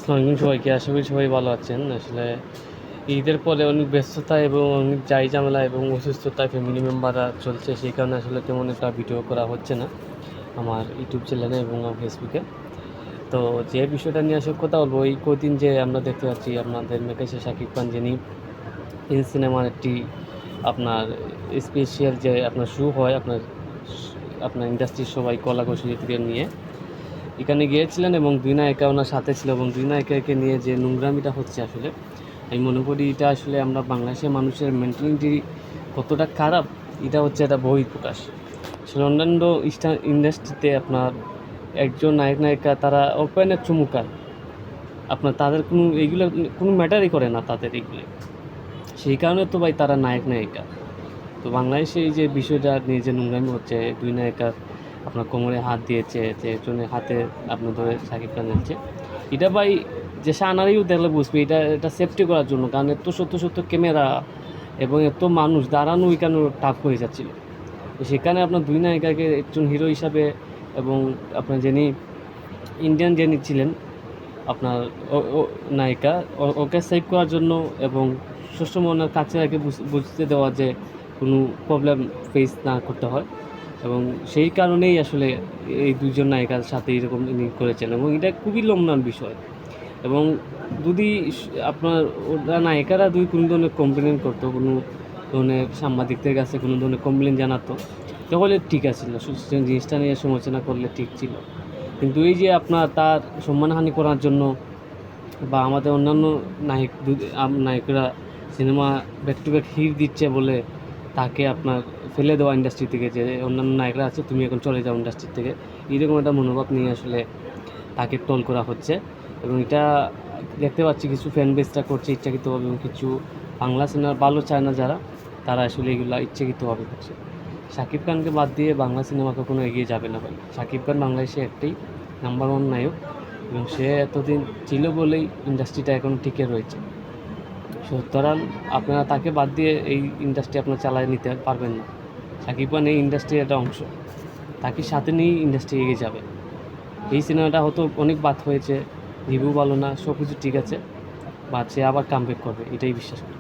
আসসালামু আলাইকুম সবাইকে। আশা করি সবাই ভালো আছেন। আসলে ঈদের পরে অনেক ব্যস্ততা এবং অনেক ঝামেলা এবং অসুস্থতায় ফ্যামিলি মেম্বাররা চলছে। সেই কারণে আসলে তেমন একটা ভিডিও করা হচ্ছে না আমার ইউটিউব চ্যানেলে এবং আমার ফেসবুকে। তো যে বিষয়টা নিয়ে আসলে কথা বলবো, এই কদিন যে আমরা দেখতে পাচ্ছি আপনাদের মেকাশে শাকিব খান, যিনি ইন সিনেমার একটি আপনার স্পেশাল যে আপনার শো হয় আপনার ইন্ডাস্ট্রির সবাই কলা কুশলীদের নিয়ে এখানে গিয়েছিলেন এবং দুই নায়িকা ওনার সাথে ছিল এবং দুই নায়িকাকে নিয়ে যে নোংরামিটা হচ্ছে, আসলে আমি মনে করি এটা আসলে আমরা বাংলাদেশের মানুষের মেন্টালিটি কতটা খারাপ, এটা হচ্ছে একটা বহিঃপ্রকাশ। আসলে অন্যান্য ইন্ডাস্ট্রিতে আপনার একজন নায়ক নায়িকা তারা ওপেনের চুমুকার, আপনার তাদের এইগুলো কোনো ম্যাটারই করে না তাদের এইগুলো। সেই কারণে তো ভাই তারা নায়ক নায়িকা। তো বাংলাদেশে এই যে বিষয়টা নিয়ে যে নোংরামি হচ্ছে, দুই নায়িকার আপনার কোমরে হাত দিয়েছে, যে একজনের হাতে আপনার ধরে শাকিব খান যাচ্ছে, এটা ভাই যে সানারিও দেখলে বুঝবে এটা সেফটি করার জন্য। কারণ এত সত্য ক্যামেরা এবং এত মানুষ দাঁড়ানো ওইখানে টাফ হয়ে যাচ্ছিল। তো সেখানে আপনার দুই নায়িকাকে একজন হিরো হিসাবে এবং আপনার যিনি ইন্ডিয়ান যিনি ছিলেন আপনার নায়িকা, ওকে সেভ করার জন্য এবং সুষ্ঠু মনের কাছে রেখে বুঝতে দেওয়া যে কোনো প্রবলেম ফেস না করতে হয়, এবং সেই কারণেই আসলে এই দুজন নায়িকার সাথে এরকম ইনি করেছেন এবং এটা খুবই লম্বান বিষয়। এবং যদি আপনার ওরা নায়িকারা কোনো ধরনের কমপ্লেন করতো, কোনো ধরনের সাংবাদিকদের কাছে কোনো ধরনের কমপ্লেন জানাতো, তাহলে ঠিক আছিল, জিনিসটা নিয়ে সমালোচনা করলে ঠিক ছিল। কিন্তু এই যে আপনার তার সম্মানহানি করার জন্য বা আমাদের অন্যান্য নায়করা সিনেমা ব্যাক টু ব্যাক হিট দিচ্ছে বলে তাকে আপনার ফেলে দেওয়া ইন্ডাস্ট্রি থেকে, যে অন্যান্য নায়করা আছে তুমি এখন চলে যাও ইন্ডাস্ট্রি থেকে, এরকম একটা মনোভাব নিয়ে আসলে তাকে ট্রল করা হচ্ছে। এবং এটা দেখতে পাচ্ছি কিছু ফ্যান বেসটা করছে ইচ্ছাকৃতভাবে, এবং কিছু বাংলা সিনেমা ভালো চায় না যারা, তারা আসলে এগুলো ইচ্ছাকৃতভাবে করছে। শাকিব খানকে বাদ দিয়ে বাংলা সিনেমা কখনো এগিয়ে যাবে না ভাই। শাকিব খান বাংলাদেশে একটাই নাম্বার ওয়ান নায়ক এবং সে এতদিন ছিল বলেই ইন্ডাস্ট্রিটা এখন টিকে রয়েছে। সুতরাং আপনারা তাকে বাদ দিয়ে এই ইন্ডাস্ট্রি আপনারা চালায় নিতে পারবেন না। শাকিব খান এই ইন্ডাস্ট্রির একটা অংশ, তাকে সাথে নিয়েই ইন্ডাস্ট্রি এগিয়ে যাবে। এই সিনেমাটা হয়তো অনেক বাদ হয়েছে, রিভিউ ভালো না, সব কিছু ঠিক আছে, বাট সে আবার কামব্যাক করবে, এটাই বিশ্বাস করি।